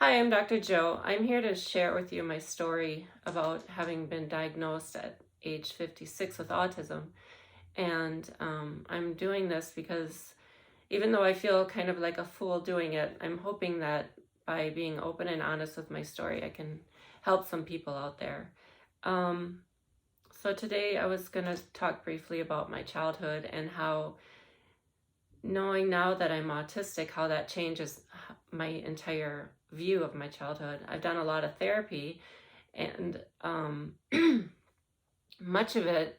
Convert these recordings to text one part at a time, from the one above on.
Hi, I'm Dr. Joe. I'm here to share with you my story about having been diagnosed at age 56 with autism. And I'm doing this because even though I feel kind of like a fool doing it, I'm hoping that by being open and honest with my story, I can help some people out there. Um, so today I was going to talk briefly about my childhood and how knowing now that I'm autistic, how that changes my entire view of my childhood. I've done a lot of therapy, and much of it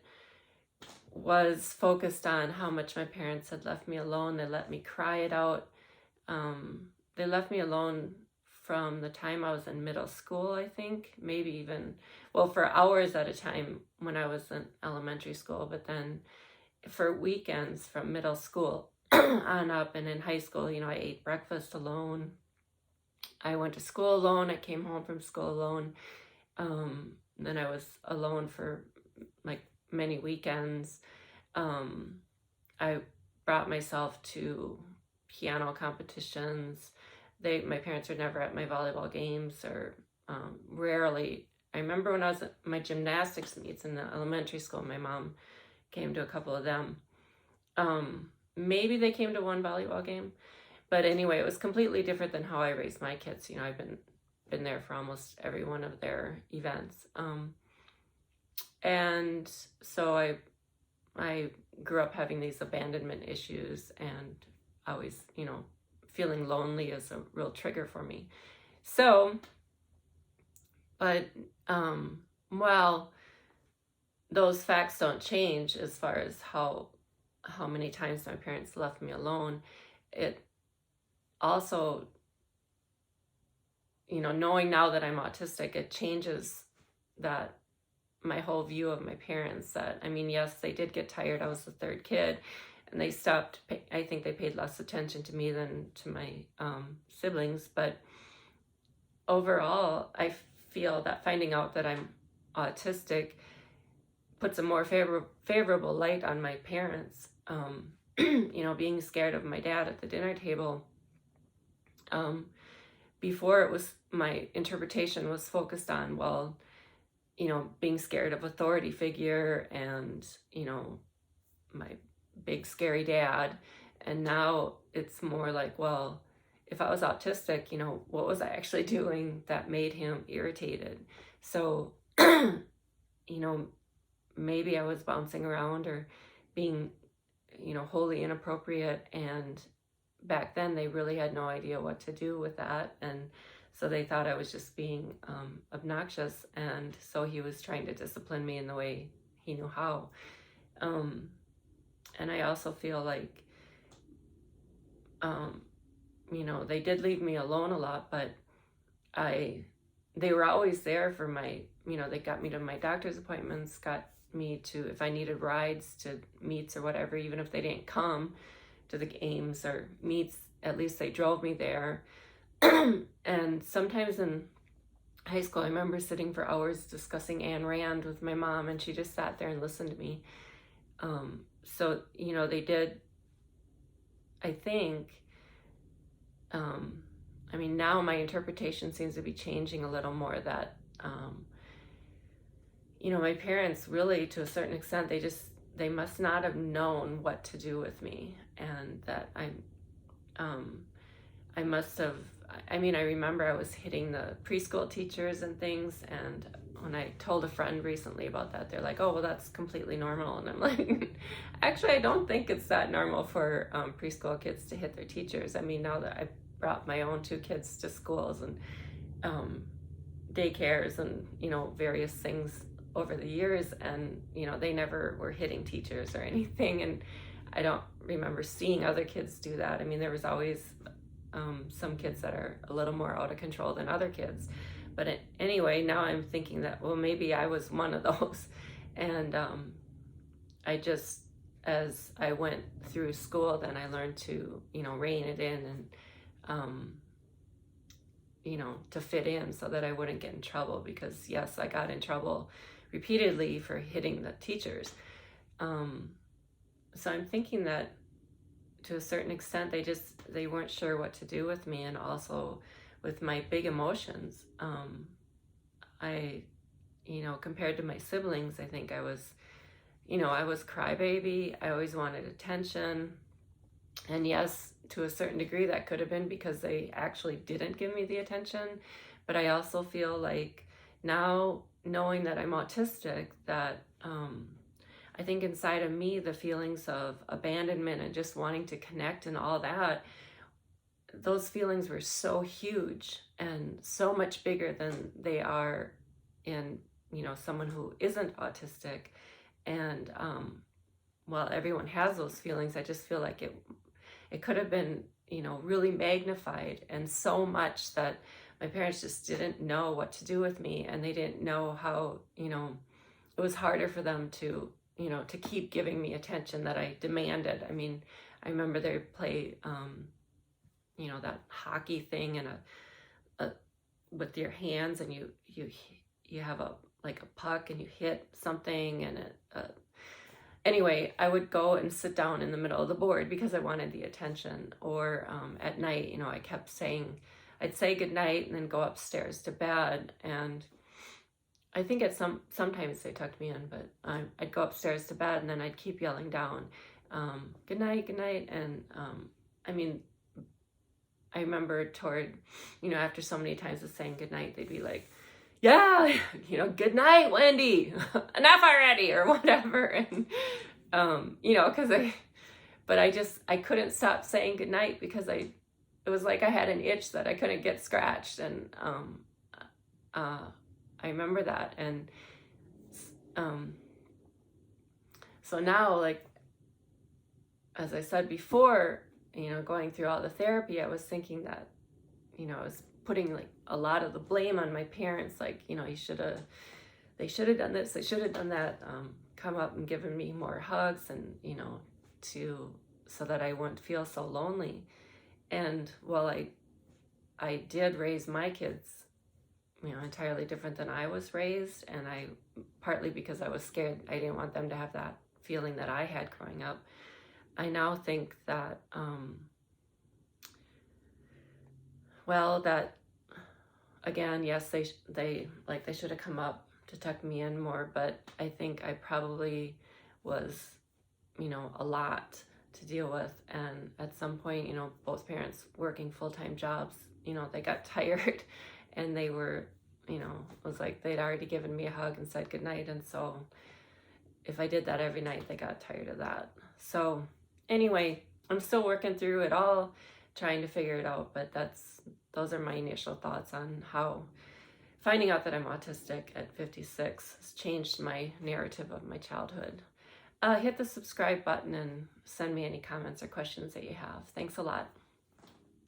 was focused on how much my parents had left me alone. They let me cry it out. They left me alone from the time I was in middle school, I think, maybe even, well, for hours at a time when I was in elementary school, but then for weekends from middle school on up. And in high school, I ate breakfast alone. I went to school alone. I came home from school alone. Then I was alone for like many weekends. I brought myself to piano competitions. My parents were never at my volleyball games, or rarely. I remember when I was at my gymnastics meets in the elementary school, my mom came to a couple of them. Maybe they came to one volleyball game, but anyway, it was completely different than how I raised my kids. I've been there for almost every one of their events. And so I grew up having these abandonment issues, and always, feeling lonely is a real trigger for me. So, but, well, those facts don't change as far as how many times my parents left me alone. It also, knowing now that I'm autistic, it changes that my whole view of my parents. That, yes, they did get tired. I was the third kid, and they stopped. I think they paid less attention to me than to my siblings. But overall, I feel that finding out that I'm autistic puts a more favorable light on my parents. Being scared of my dad at the dinner table. Before, it was, my interpretation was focused on, well, being scared of authority figure and, my big scary dad. And now it's more like, well, if I was autistic, what was I actually doing that made him irritated? So, maybe I was bouncing around or being, wholly inappropriate. And back then they really had no idea what to do with that. And so they thought I was just being obnoxious. And so he was trying to discipline me in the way he knew how. And I also feel like, they did leave me alone a lot, but they were always there for my, they got me to my doctor's appointments, got me to, if I needed rides to meets or whatever, even if they didn't come to the games or meets, at least they drove me there. And sometimes in high school, I remember sitting for hours discussing Ayn Rand with my mom, and she just sat there and listened to me. So, they did, I think, now my interpretation seems to be changing a little more, that, my parents really, to a certain extent, they must not have known what to do with me. And that I must have, I remember I was hitting the preschool teachers and things. And when I told a friend recently about that, they're like, oh, well, that's completely normal. And I'm like, actually, I don't think it's that normal for preschool kids to hit their teachers. Now that I brought my own 2 kids to schools and daycares and, various things over the years, and, they never were hitting teachers or anything. And I don't remember seeing other kids do that. There was always some kids that are a little more out of control than other kids. But anyway, now I'm thinking that, well, maybe I was one of those. And I just, as I went through school, then I learned to, rein it in and, to fit in so that I wouldn't get in trouble. Because yes, I got in trouble repeatedly for hitting the teachers. So I'm thinking that to a certain extent, they weren't sure what to do with me. And also with my big emotions. I, compared to my siblings, I think I was crybaby. I always wanted attention. And yes, to a certain degree, that could have been because they actually didn't give me the attention. But I also feel like now, knowing that I'm autistic, that I think inside of me, the feelings of abandonment and just wanting to connect and all that, those feelings were so huge and so much bigger than they are in, someone who isn't autistic. And while everyone has those feelings, I just feel like it could have been, really magnified, and so much that my parents just didn't know what to do with me, and they didn't know how, it was harder for them to, to keep giving me attention that I demanded. I mean, I remember they play, that hockey thing and a with your hands, and you have a puck and you hit something, and anyway, I would go and sit down in the middle of the board because I wanted the attention. Or at night, I kept saying, I'd say goodnight and then go upstairs to bed. And I think sometimes they tucked me in, but I'd go upstairs to bed and then I'd keep yelling down, good night, good night. And I mean, I remember after so many times of saying goodnight, they'd be like, yeah, good night, Wendy, enough already, or whatever. And, because I couldn't stop saying good night because it was like I had an itch that I couldn't get scratched. And, I remember that. And, so now, as I said before, going through all the therapy, I was thinking that, I was putting a lot of the blame on my parents. They should have done this, they should have done that, come up and given me more hugs, and, so that I wouldn't feel so lonely. And while I did raise my kids, entirely different than I was raised, and partly because I was scared, I didn't want them to have that feeling that I had growing up. I now think that, that again, yes, they should have come up to tuck me in more, but I think I probably was, a lot to deal with. And at some point, both parents working full-time jobs, they got tired, and they were, it was like they'd already given me a hug and said goodnight. And so if I did that every night, they got tired of that. So anyway, I'm still working through it all, trying to figure it out, but those are my initial thoughts on how finding out that I'm autistic at 56 has changed my narrative of my childhood. Hit the subscribe button and send me any comments or questions that you have. Thanks a lot.